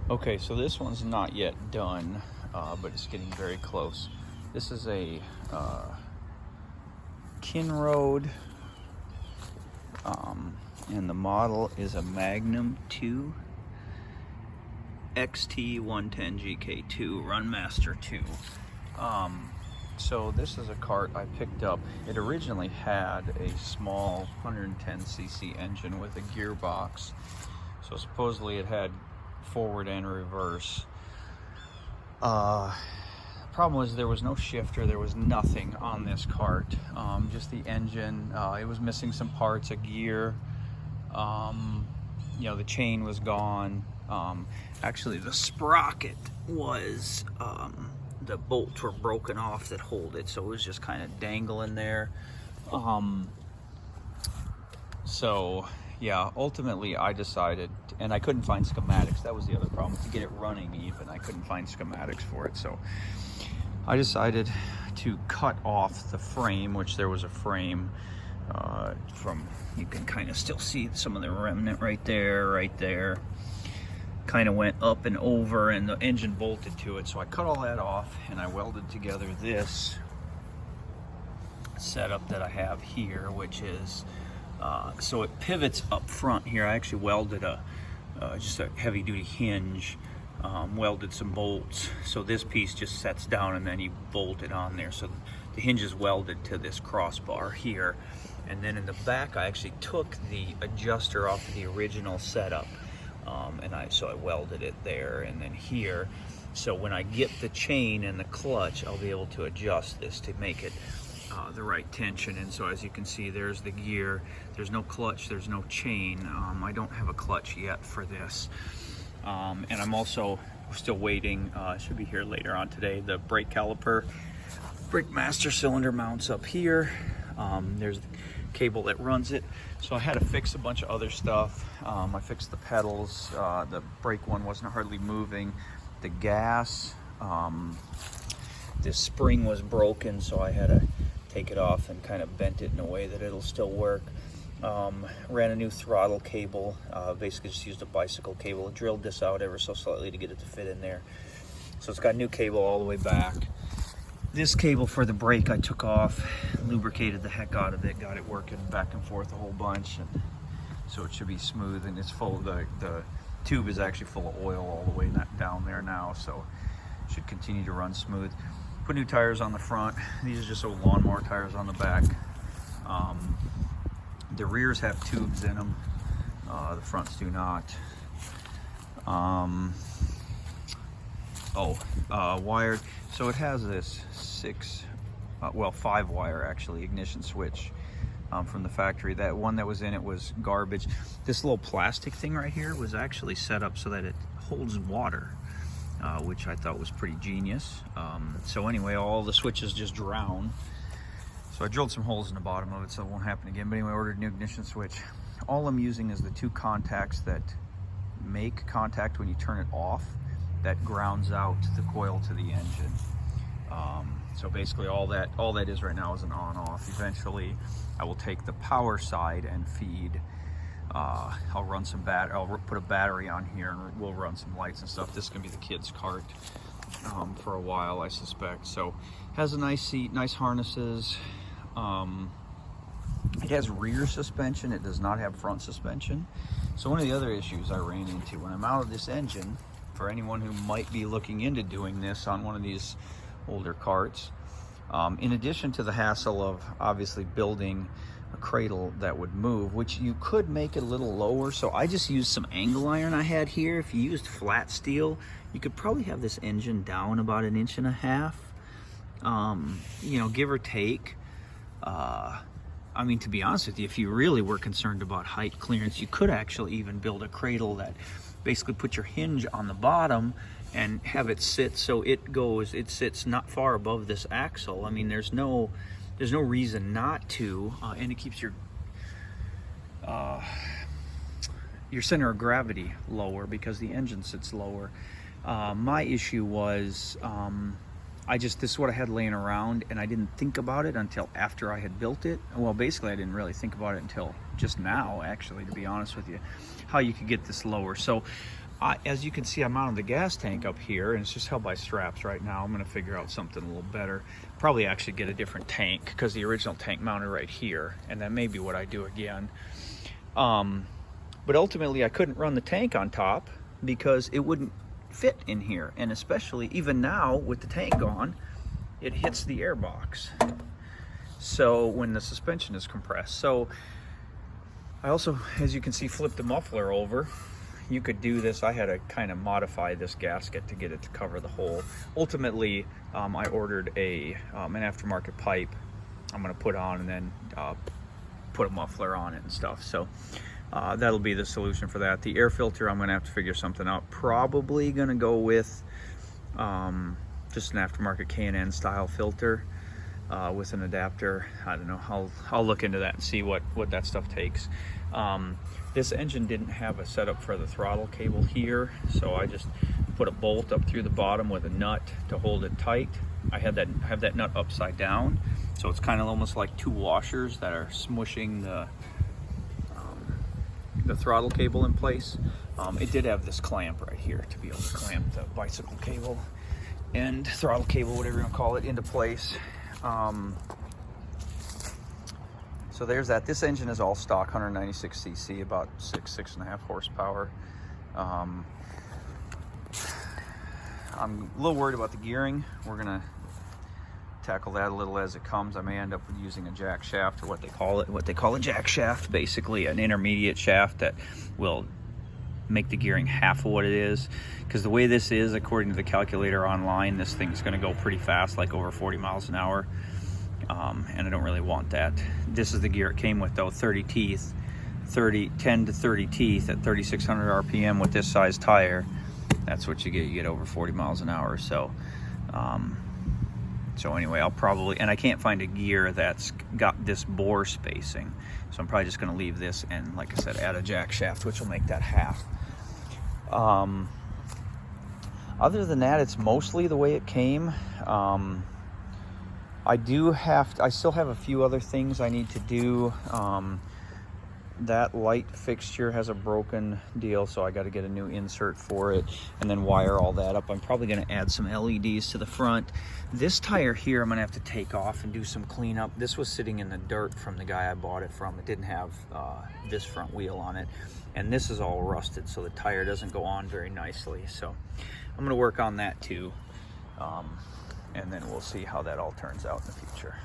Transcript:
Okay, so this one's not yet done, but it's getting very close. This is a Kinroad, and the model is a Magnum 2 XT110 GK-2 Run Master 2. So this is a cart I picked up. It originally had a small 110cc engine with a gearbox. So supposedly it had forward and reverse. Problem was there was no shifter, there was nothing on this cart, just the engine. It was missing some parts, a gear, the chain was gone. Actually the sprocket was, the bolts were broken off that hold it, so it was just kind of dangling there. So yeah, ultimately I decided, and I couldn't find schematics. That was the other problem, to get it running even. I couldn't find schematics for it, so I decided to cut off the frame, which there was a frame from, you can kind of still see some of the remnant right there. Kind of went up and over, and the engine bolted to it. So I cut all that off, and I welded together this setup that I have here, which is, so it pivots up front here. I actually welded just a heavy duty hinge, welded some bolts. So this piece just sets down and then you bolt it on there. So the hinge is welded to this crossbar here. And then in the back, I actually took the adjuster off of the original setup. So I welded it there and then here. So when I get the chain and the clutch, I'll be able to adjust this to make it the right tension. And so as you can see, there's the gear. There's no clutch, there's no chain. I don't have a clutch yet for this. And I'm also still waiting, it should be here later on today, the brake caliper. Brake master cylinder mounts up here. There's the cable that runs it. So I had to fix a bunch of other stuff. I fixed the pedals. The brake one wasn't hardly moving. The gas, this spring was broken, so I had to take it off and kind of bent it in a way that it'll still work. Ran a new throttle cable, basically just used a bicycle cable. Drilled this out ever so slightly to get it to fit in there. So it's got new cable all the way back. This cable for the brake I took off, lubricated the heck out of it, got it working back and forth a whole bunch, and so it should be smooth. And it's full of the tube is actually full of oil all the way down there now, so it should continue to run smooth. Put new tires on the front. These are just old lawnmower tires on the back. The rears have tubes in them. The fronts do not. Wired. So it has this 5 wire actually ignition switch from the factory. That one that was in it was garbage. This little plastic thing right here was actually set up so that it holds water, which I thought was pretty genius. So anyway, all the switches just drown. So I drilled some holes in the bottom of it so it won't happen again. But anyway, I ordered a new ignition switch. All I'm using is the 2 contacts that make contact when you turn it off. That grounds out the coil to the engine. So basically all that is right now is an on-off. Eventually I will take the power side and feed. I'll run some I'll put a battery on here and we'll run some lights and stuff. This is gonna be the kids' cart for a while, I suspect. So has a nice seat, nice harnesses. It has rear suspension, it does not have front suspension. So one of the other issues I ran into when I'm out of this engine, for anyone who might be looking into doing this on one of these older carts, in addition to the hassle of obviously building a cradle that would move, which you could make it a little lower. So I just used some angle iron I had here. If you used flat steel, you could probably have this engine down about 1.5 inches, give or take. I mean, to be honest with you, if you really were concerned about height clearance, you could actually even build a cradle that basically put your hinge on the bottom and have it sit so it sits not far above this axle. I mean, there's no reason not to, and it keeps your center of gravity lower because the engine sits lower. My issue was, this is what I had laying around, and I didn't think about it until after I had built it. Well, basically I didn't really think about it until just now, actually, to be honest with you, how you could get this lower. So as you can see, I mounted the gas tank up here, and it's just held by straps right now. I'm gonna figure out something a little better. Probably actually get a different tank, because the original tank mounted right here, and that may be what I do again. But ultimately I couldn't run the tank on top because it wouldn't fit in here, and especially even now with the tank gone, it hits the air box, so when the suspension is compressed. So I also, as you can see, flipped the muffler over. You could do this. I had to kind of modify this gasket to get it to cover the hole. Ultimately, I ordered an aftermarket pipe I'm going to put on, and then put a muffler on it and stuff. So that'll be the solution for that. The air filter, I'm going to have to figure something out. Probably going to go with just an aftermarket K&N style filter with an adapter. I don't know. I'll look into that and see what that stuff takes. This engine didn't have a setup for the throttle cable here, so I just put a bolt up through the bottom with a nut to hold it tight. I have that nut upside down, so it's kind of almost like two washers that are smushing the throttle cable in place. It did have this clamp right here to be able to clamp the bicycle cable and throttle cable, whatever you want to call it, into place. So there's that. This engine is all stock, 196 cc, about 6.5 horsepower. I'm a little worried about the gearing. We're gonna tackle that a little as it comes. I may end up using a jack shaft, or what they call a jack shaft, basically an intermediate shaft that will make the gearing half of what it is. Because the way this is, according to the calculator online, this thing's gonna go pretty fast, like over 40 miles an hour. And I don't really want that. This is the gear it came with though, 30 teeth, 10 to 30 teeth at 3,600 RPM with this size tire. That's what you get over 40 miles an hour. So, so anyway, I'll probably, and I can't find a gear that's got this bore spacing. So I'm probably just gonna leave this and, like I said, add a jack shaft, which will make that half. Other than that, it's mostly the way it came. I still have a few other things I need to do. That light fixture has a broken deal, so I got to get a new insert for it and then wire all that up. I'm probably going to add some LEDs to the front. This tire here I'm going to have to take off and do some cleanup. This was sitting in the dirt from the guy I bought it from. It didn't have this front wheel on it, and this is all rusted, so the tire doesn't go on very nicely. So I'm going to work on that too. And then we'll see how that all turns out in the future.